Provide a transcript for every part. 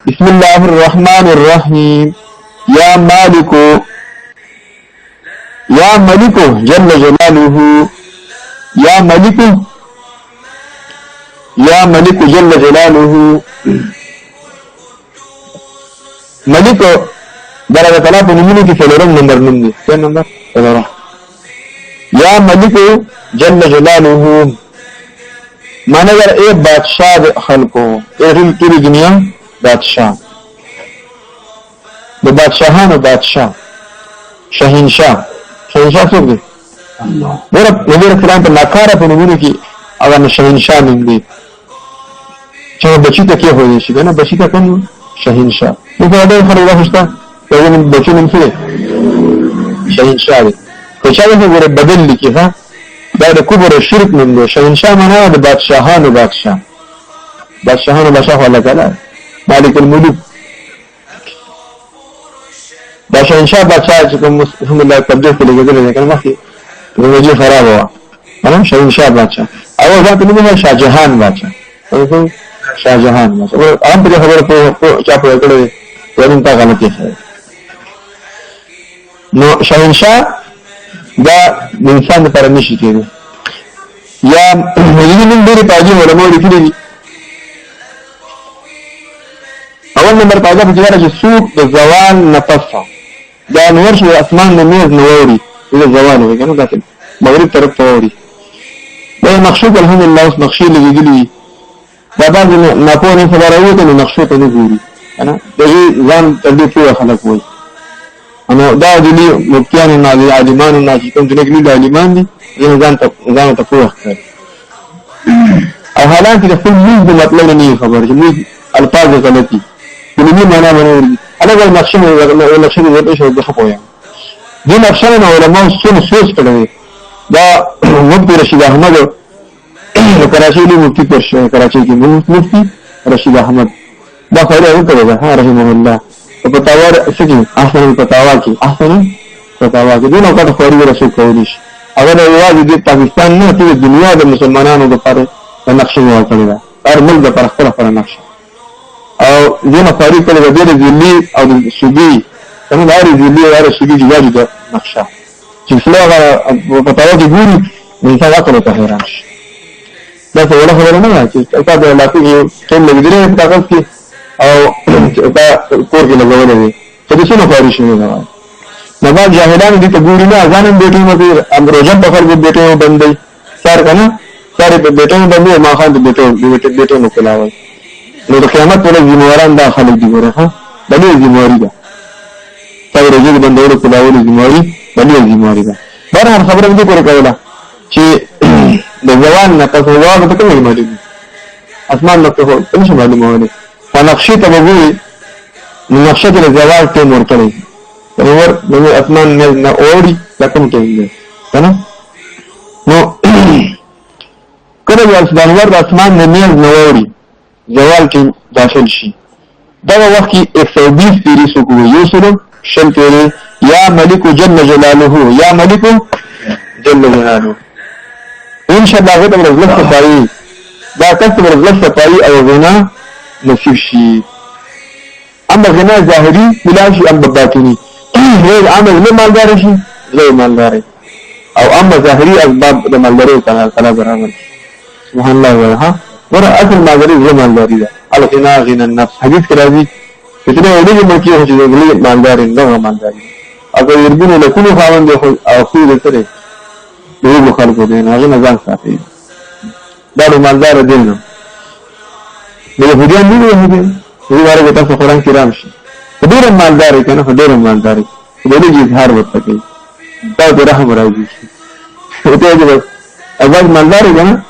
بسم الله الرحمن الرحيم يا مالك جل جلاله يا ملك جل جلاله ملک درجه تعالی په نومونو کې څلورم نمبر نوم دی. څه نمبر؟ څلورم. یا ملک جل جلاله معنی در اے بادشاہ خلقو، اے ټول دنیا بادشاہ، د بادشاہانو بادشاہ، شهنشاه څوک دی؟ ګوره نبی رسول الله په ناکاره په نومونو کې هغه شهنشاه نوم دی چې بچی ته کې هوی شي کنه، بچی ته کوم شهنشاه نو په ډېر خلک راځي یو بچی نوم څه شهنشاه دی. که چا دې ګوره بدل لیکي ها دا د کبر شرک نوم دی. شهنشاه معنا د بادشاہانو بادشاہ الله تعالی مالک الملوک. دا شهنشاه بادشاہ چې کوم الحمد لله تبدیل کړي کېدل کنه مخکې وجه خراب و انا شهنشاه بادشاہ او ځکه نوم شاه جهان بادشاہ او شاه جهان بادشاہ او عام په خبره په چا په کړه ورته تا غلطي ده. نو شهنشاه دا انسان لپاره نشي کېږي. یا موږ ډېر پاجي علماء لیکلي اول نمبر پاجا په جوړه چې سوق د زوال نفسه دا نور شي اسمان نه میز نوري د زوال وي کنه داخل مغرب طرف ته وړي دا نقشو الحمد لله اوس نقشې لګېدلې دا بعض نه په نه خبره وته نقشو ته نه ګوري انا دغه ځان تدې په خلک وي انا دا دي مفتیان نه عالمان نه چې کوم دغه دي عالمان دي ځان ته پوښتنه کوي او حالانکه د خپل موږ د مطلب نه خبر چې موږ الفاظ غلطي کلمې معنا باندې الګ نقشې ورته شو د خپل دي نقشې نه علماء سوچ کړي دا مفتی رشید احمد کراچي له مفتی پرشه کراچي کې مفتی رشید احمد دا خبره وکړه ها رحمه الله په فتاوا سګي احسن فتاوا کې دغه کټ خوري رسول کوي اگر یوازې د پاکستان نه ټول دنیا د مسلمانانو لپاره نقشې ورکړي دا هر ملک د خپل نقشه او دغه خوري کله د دې ځلي او د صوبې څنګه د ځلي او د صوبې جوړه نقشه چې څلور په تاو کې ګوري انسان عقل ته حیران شي. دا څه ولا خبره نه چې تا د لاکو ټول لګیدل په کاغذ کې او دا کور کې لګولې دي چې څه نه کوي شي نه وایي نو بعد جاهلان دې ته ګوري نه ځانم بیٹو مې امروجن په خپل بیٹو باندې سر کنه سر په بیٹو باندې ما خان دې بیٹو نو کلاوي نو د قیامت پر ذمہواران دا خلک دي ګوره ها د دې ذمہواری ده تا ورځې باندې ورو کلاوي ذمہواری بلې ذمہواری ده. بهر خبره دې کور کوله چې د ځوان نه تاسو واغ ته کومه معلومه اسمان نو ته څه معلومه ده فنقشې ته وګوري نقشه د زوال ته مرکړي ور نو اسمان نه اوري لکه ته دی کنه نو کله چې ور اسمان نه نه اوري زوال کې داخل شي دا وخت کې 120 پیری سو کو یو سره شل پیری یا ملک جل جلاله یا ملک جل جلاله ان شاء الله غدا ورځ صفائی دا کسب ورځ صفائی او غنا نصیب شي. اما غنا ظاهری ملاشي ام باطنی هي عمل نه مالدار شي زي مالدار او اما ظاهری اسباب د مالداري تعالی برابر سبحان الله ها ور اصل مالداري زي مالداري ده الغنا غنا النفس حدیث کې راځي چې دا اوري مکه چې د مالداري نه مالداري اگر يربون لكل خاوند او خو دې سره دغه خلکو دې نه غنا ځان ساتي دا مالدار دي نو د يهوديان دي یو ورته تاسو قرآن کې رام شي ډېر مالداري کنه ډېر مالداري دې دې اظهار وکړي دا د رحم راځي ته دې اول مالداري کنه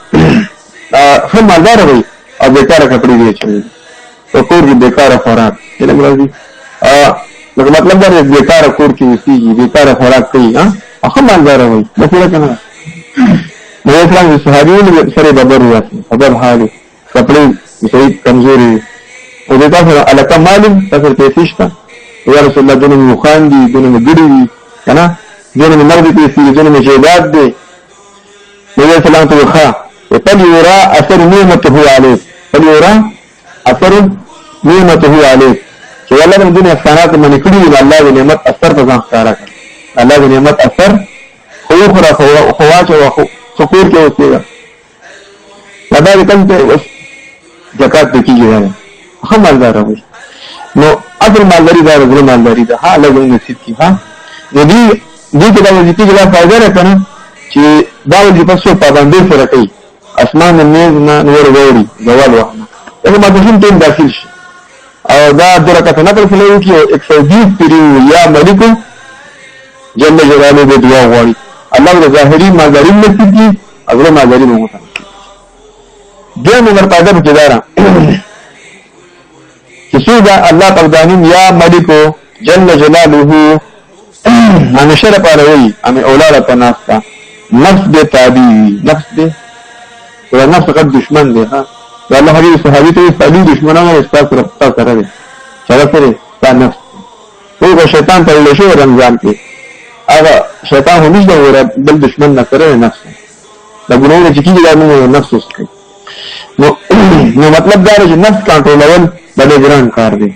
هم مالدار وي او بیکاره کپڑے دي چې او کور کې بیکاره خوراک دې مرادي لکه مطلب دا بیکاره کور کې وسیږي بیکاره خوراک کوي هغه مالدار وي دا څه کنه نو اسلام صحابيون سره بدر واسي خبر حالي کپڑے صحیح کمزوري او دا تاسو الکه معلوم تاسو پیسې شته یا رسول الله دونه مخان دي دونه ګړي دي کنه دونه مرګ دي چې دونه جهاد دي نبی سلام ته ښه وتل یرا اثر نعمته علیه بل یرا اثر نعمته علیک چې الله د دنیا احسانات باندې کړی دی الله د نعمت اثر په ځان ښکارا کړ الله د نعمت اثر خو خورا خواچ او سکور کې اوسېږي دا د کوم ته زکات د کیږي نه هم مالدار وي نو اصل مالداري دا د مالداري ده ها له نصیب کی ها دې کې دا وځي چې لا فائدہ راکنه چې دا ولې په څو پابندۍ سره کوي اسمان میز نه نور ووري زوال وحنه دا ما د هین ټیم داخل شي او دا درکته نه پر فلو کې 120 پیری یا ملک جل جلاله دې دعا غواړي الله د ظاهري مالداري نصیب کی اگر مالداري مو وته دې نمبر پیدا بچدارا چې څنګه الله پردانین یا ملک جل جلاله همیشه لپاره وي امي اولاد په ناستا نفس دې تابعي نفس دې او نفس قد دشمن دی ها الله حبيب صحابي ته فعلی دشمنانو استاد رفتا سره دي چا سره دا نفس او شیطان په لشه رمضان کې هغه شیطان هم نشي ور بل دشمن نه سره نفس دا ګناه چې کیږي دا نو نفس وسکي نو مطلب دا چې نفس کنټرولول ډېر ګران کار دی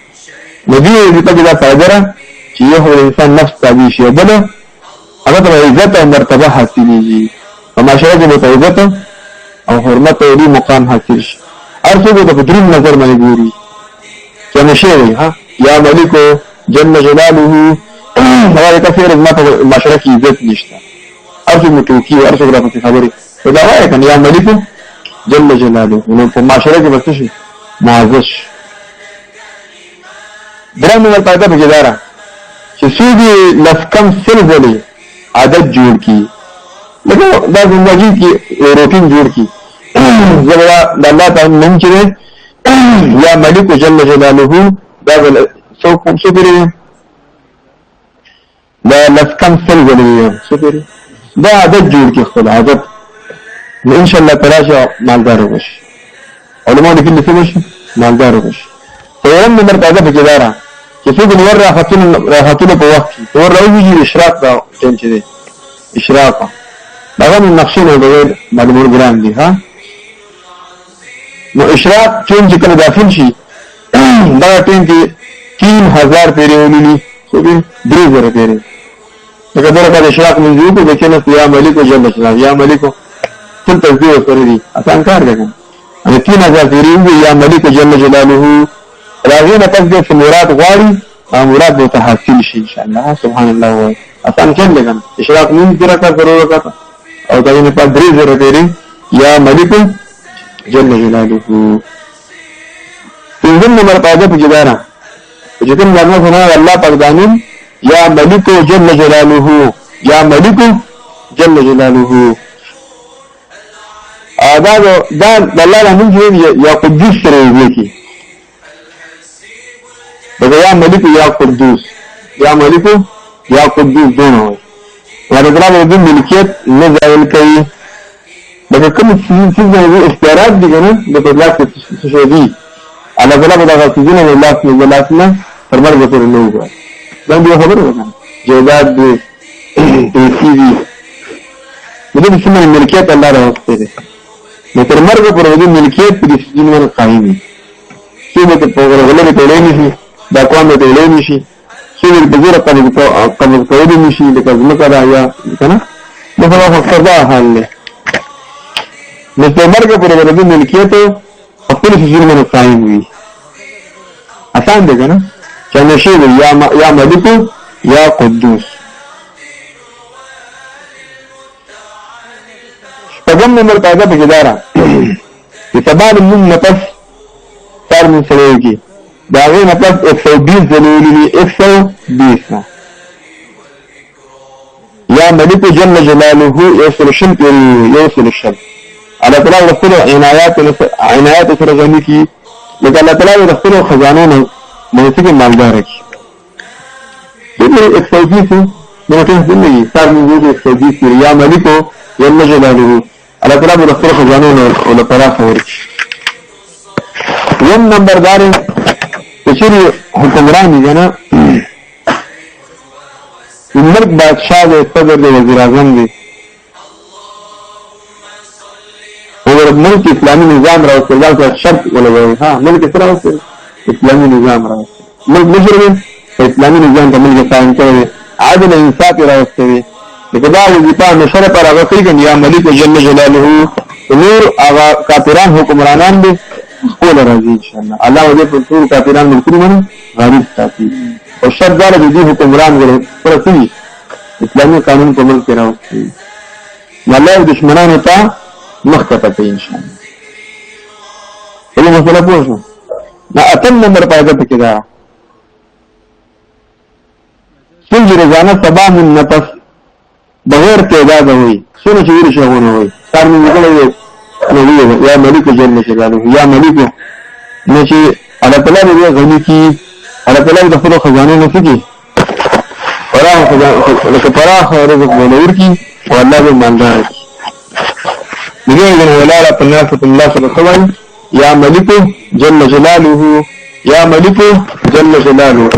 نو دې په دې دا فائدہ چې یو انسان نفس تابع شي بل هغه د عزت او مرتبه حاصلېږي په معاشره کې د عزت او حرمت او دی مقام حاصل شي هر څوک په دریم نظر باندې ګوري چې نشي ها یا ملک جل جلاله هغه کثیر ما په معاشره کې عزت نشته هر څوک متوکی هر څوک راپسې خبرې دا وایي کنه یا ملک جل جلاله نو په معاشره کې بس شي معزز درنه ولته په جدارا چې سودی لفکم سلزلی عادت جوړ کی لکه دا زندگی کی روټین جوړ کی زبر د الله تعالی نوم چې یا ملک جل جلاله دا سو کوم څه دی دا لفکم سلزلی څه دی دا عادت جوړ کی خپل عادت ان شاء الله تعالی مالدار وشي علماء دې کې څه شي مالدار وشي په یوم نمبر پیدا بګیدارا چې څه د نور راحتونو په وخت کې ور راوځي اشراق دا ټیم چې دی اشراق دا هم نقشې نه دی معلومات ګران دي ها نو اشراق چې کله داخل شي دا ټیم کې 3000 پیری ولولي خو به 3000 پیری دا کله اشراق منځو کې چې نه یا ملک جل جلاله یا ملک ټول تذکر کوي دي آسان کار دی ان 3000 پیری یا ملک جل جلاله راغینه پس د مراد غواړي مراد به تحصیل شي ان شاء الله سبحان الله وای آسان کېږي کنه اشراق نیم ذکر کا ضرورت او دا نه په درې ذره پیری یا ملک جل جلاله څنګه نمبر پیدا پجدارا چې کوم ځای نه الله پاک دانین یا ملک جل جلاله یا ملک جل جلاله دا الله نه موږ یا قدوس سره ویل یا ملک یا قدوس یا ملک یا قدوس دونه وایي دا د ملکیت نه ځایل کوي دا کوم څه اختیارات دي کنه د بدلاک څه دي الله تعالی دا غوښتنه نه لاسنه فرمایي په نو وایي دا به خبره وکړه جواد دې دې دې څه ملکیت الله راوستي دي نو تر مرګ پورې دې ملکیت په دې ځینو قائم دي څه به په غلبه ټولې نشي دا کوم ته ولې نشي چې د بزرګ قبل کولو نشي د ځمکه دا یا کنه نو هغه فرضا حال له مرګ پورې د ملکیت خپل ځینو قائم وي آسان دی کنه چې نشي یا ملک یا قدوس پیغام نمبر پیدا بګیدارا چې تبال من نفس تر من سره کی دا غي مطلب 120 ضروري 120 یا ملک جل جلاله يوصل الشمس يوصل الشمس على طلاب رسول عنايات سرغني کی لکه الله تعالی رسول خزانو نه څنګه مالدار کی دغه 120 مرته زندگی سر من 120 یا ملک جل جلاله على طلاب رسول خزانو نه ولا طرف ورکی ون نمبر دار چیرې حکمرانی دی نه ملک بادشاہ دی صدر دی وزیر اعظم دی او ملک اسلامی نظام راوستل دا شرط ولوي ها ملک سره راوستل اسلامي نظام راوستي ملک مشر اسلامي نظام ته ملک قائم کړی عادل انصاف راوستي لکه دا وظیفه نشره پر هغه کوي یا ملک جل جلاله نور هغه کافران حکمرانان دي خپل راځي ان شاء الله الله دې په ټول کافران ملکونه غریب ساتي او شر دار دې حکمران غره پرسي اسلامي قانون په ملک راوستي الله دشمنانو ته مخکته کوي ان شاء الله په مسله پوه شو دا اتم نمبر پایده پکې دا څنګه روزانه سبا من نفس بغیر تعداد وي څونه چې ویل شوونه وي کار مې وکړی نو یا ملک جل جلاله یا ملک نو چې الله تعالی دې غني کی الله تعالی د خپل خزانه نه سکی پراخ خزانه لکه پراخ رزق ولور کی او الله دې مالدار کی دغه ولاله په ناس الله صلی الله علیه وسلم یا ملک جل جلاله یا ملک جل جلاله